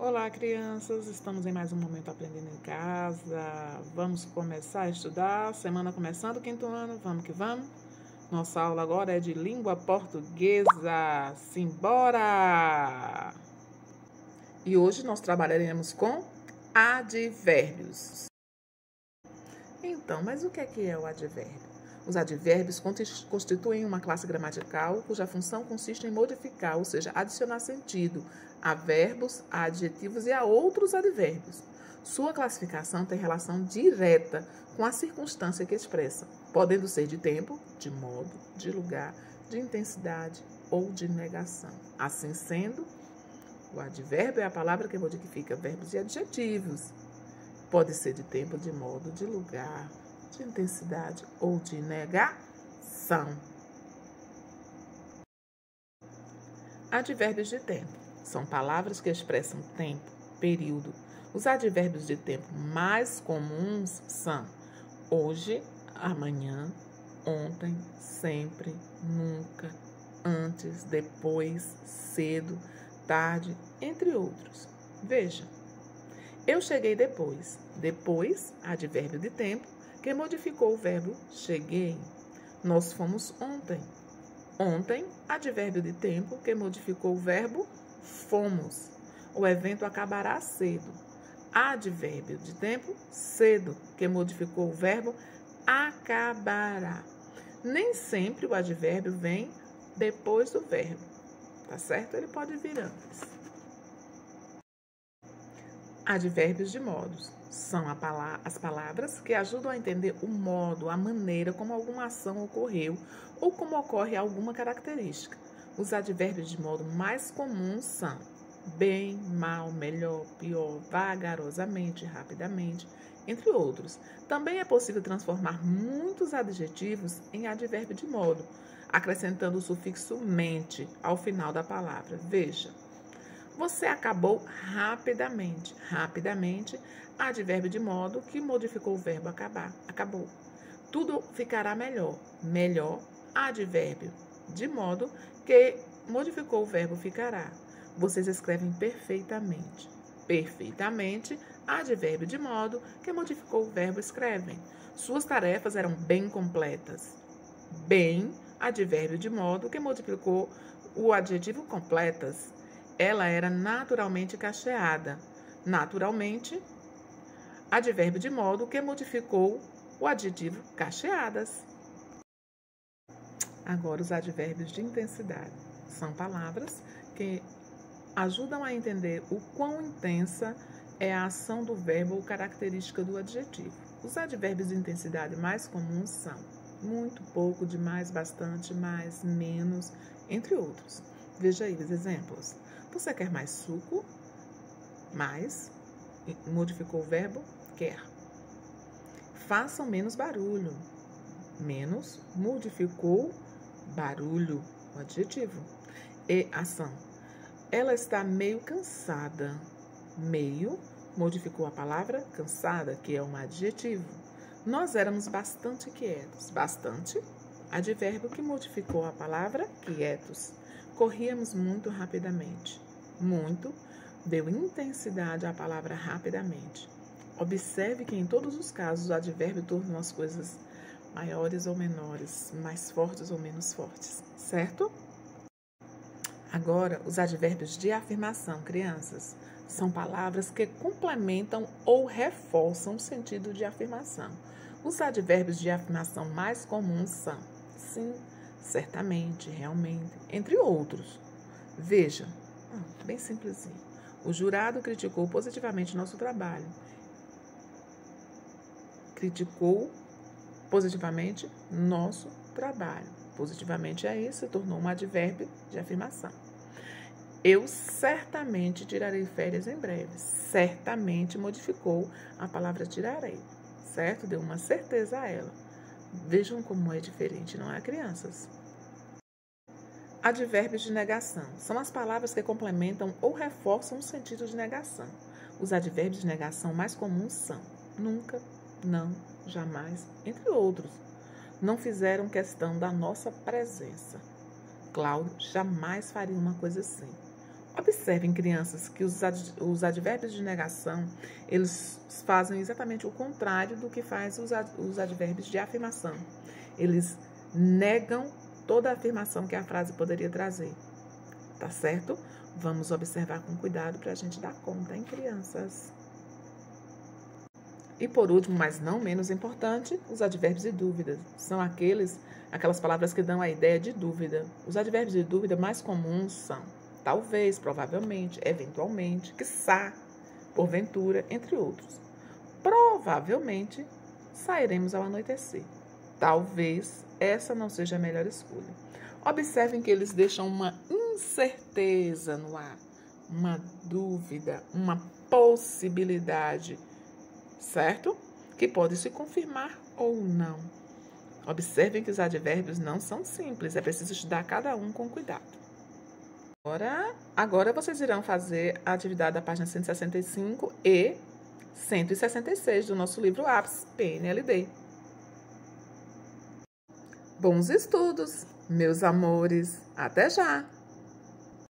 Olá, crianças! Estamos em mais um Momento Aprendendo em Casa. Vamos começar a estudar. Semana começando, quinto ano. Vamos que vamos. Nossa aula agora é de língua portuguesa. Simbora! E hoje nós trabalharemos com advérbios. Então, mas o que é o advérbio? Os advérbios constituem uma classe gramatical cuja função consiste em modificar, ou seja, adicionar sentido a verbos, a adjetivos e a outros advérbios. Sua classificação tem relação direta com a circunstância que expressa, podendo ser de tempo, de modo, de lugar, de intensidade ou de negação. Assim sendo, o advérbio é a palavra que modifica verbos e adjetivos. Pode ser de tempo, de modo, de lugar, de intensidade ou de negação. Advérbios de tempo são palavras que expressam tempo, período. Os advérbios de tempo mais comuns são hoje, amanhã, ontem, sempre, nunca, antes, depois, cedo, tarde, entre outros. Veja, eu cheguei depois. Depois, advérbio de tempo, que modificou o verbo cheguei. Nós fomos ontem. Ontem, advérbio de tempo, que modificou o verbo fomos. O evento acabará cedo. Advérbio de tempo, cedo, que modificou o verbo acabará. Nem sempre o advérbio vem depois do verbo, tá certo? Ele pode vir antes. Advérbios de modos são as palavras que ajudam a entender o modo, a maneira como alguma ação ocorreu ou como ocorre alguma característica. Os advérbios de modo mais comuns são bem, mal, melhor, pior, vagarosamente, rapidamente, entre outros. Também é possível transformar muitos adjetivos em advérbio de modo, acrescentando o sufixo mente ao final da palavra. Veja. Você acabou rapidamente. Rapidamente, advérbio de modo que modificou o verbo acabar. Acabou. Tudo ficará melhor. Melhor, advérbio de modo que modificou o verbo ficará. Vocês escrevem perfeitamente. Perfeitamente, advérbio de modo que modificou o verbo escrevem. Suas tarefas eram bem completas. Bem, advérbio de modo que modificou o adjetivo completas. Ela era naturalmente cacheada. Naturalmente, advérbio de modo que modificou o adjetivo cacheadas. Agora, os advérbios de intensidade. São palavras que ajudam a entender o quão intensa é a ação do verbo ou característica do adjetivo. Os advérbios de intensidade mais comuns são muito, pouco, demais, bastante, mais, menos, entre outros. Veja aí os exemplos. Você quer mais suco? Mais, modificou o verbo quer. Façam menos barulho. Menos, modificou barulho, o adjetivo. E ação. Ela está meio cansada. Meio, modificou a palavra cansada, que é um adjetivo. Nós éramos bastante quietos. Bastante, advérbio que modificou a palavra quietos. Corríamos muito rapidamente. Muito deu intensidade à palavra rapidamente. Observe que em todos os casos o advérbio torna as coisas maiores ou menores, mais fortes ou menos fortes, certo? Agora, os advérbios de afirmação, crianças, são palavras que complementam ou reforçam o sentido de afirmação. Os advérbios de afirmação mais comuns são sim, certamente, realmente, entre outros. Veja, bem simplesinho. O jurado criticou positivamente nosso trabalho. Criticou positivamente nosso trabalho. Positivamente aí se tornou um advérbio de afirmação. Eu certamente tirarei férias em breve. Certamente modificou a palavra tirarei, certo? Deu uma certeza a ela. Vejam como é diferente, não é, crianças? Advérbios de negação são as palavras que complementam ou reforçam o sentido de negação. Os advérbios de negação mais comuns são nunca, não, jamais, entre outros. Não fizeram questão da nossa presença. Cláudio jamais faria uma coisa assim. Observem, crianças, que os advérbios de negação, eles fazem exatamente o contrário do que faz os advérbios de afirmação. Eles negam toda a afirmação que a frase poderia trazer. Tá certo? Vamos observar com cuidado para a gente dar conta, hein, crianças? E por último, mas não menos importante, os advérbios de dúvida. São aquelas palavras que dão a ideia de dúvida. Os advérbios de dúvida mais comuns são talvez, provavelmente, eventualmente, quiçá, porventura, entre outros. Provavelmente sairemos ao anoitecer. Talvez essa não seja a melhor escolha. Observem que eles deixam uma incerteza no ar, uma dúvida, uma possibilidade, certo? Que pode se confirmar ou não. Observem que os advérbios não são simples, é preciso estudar cada um com cuidado. Agora vocês irão fazer a atividade da página 165 e 166 do nosso livro APS PNLD. Bons estudos, meus amores! Até já!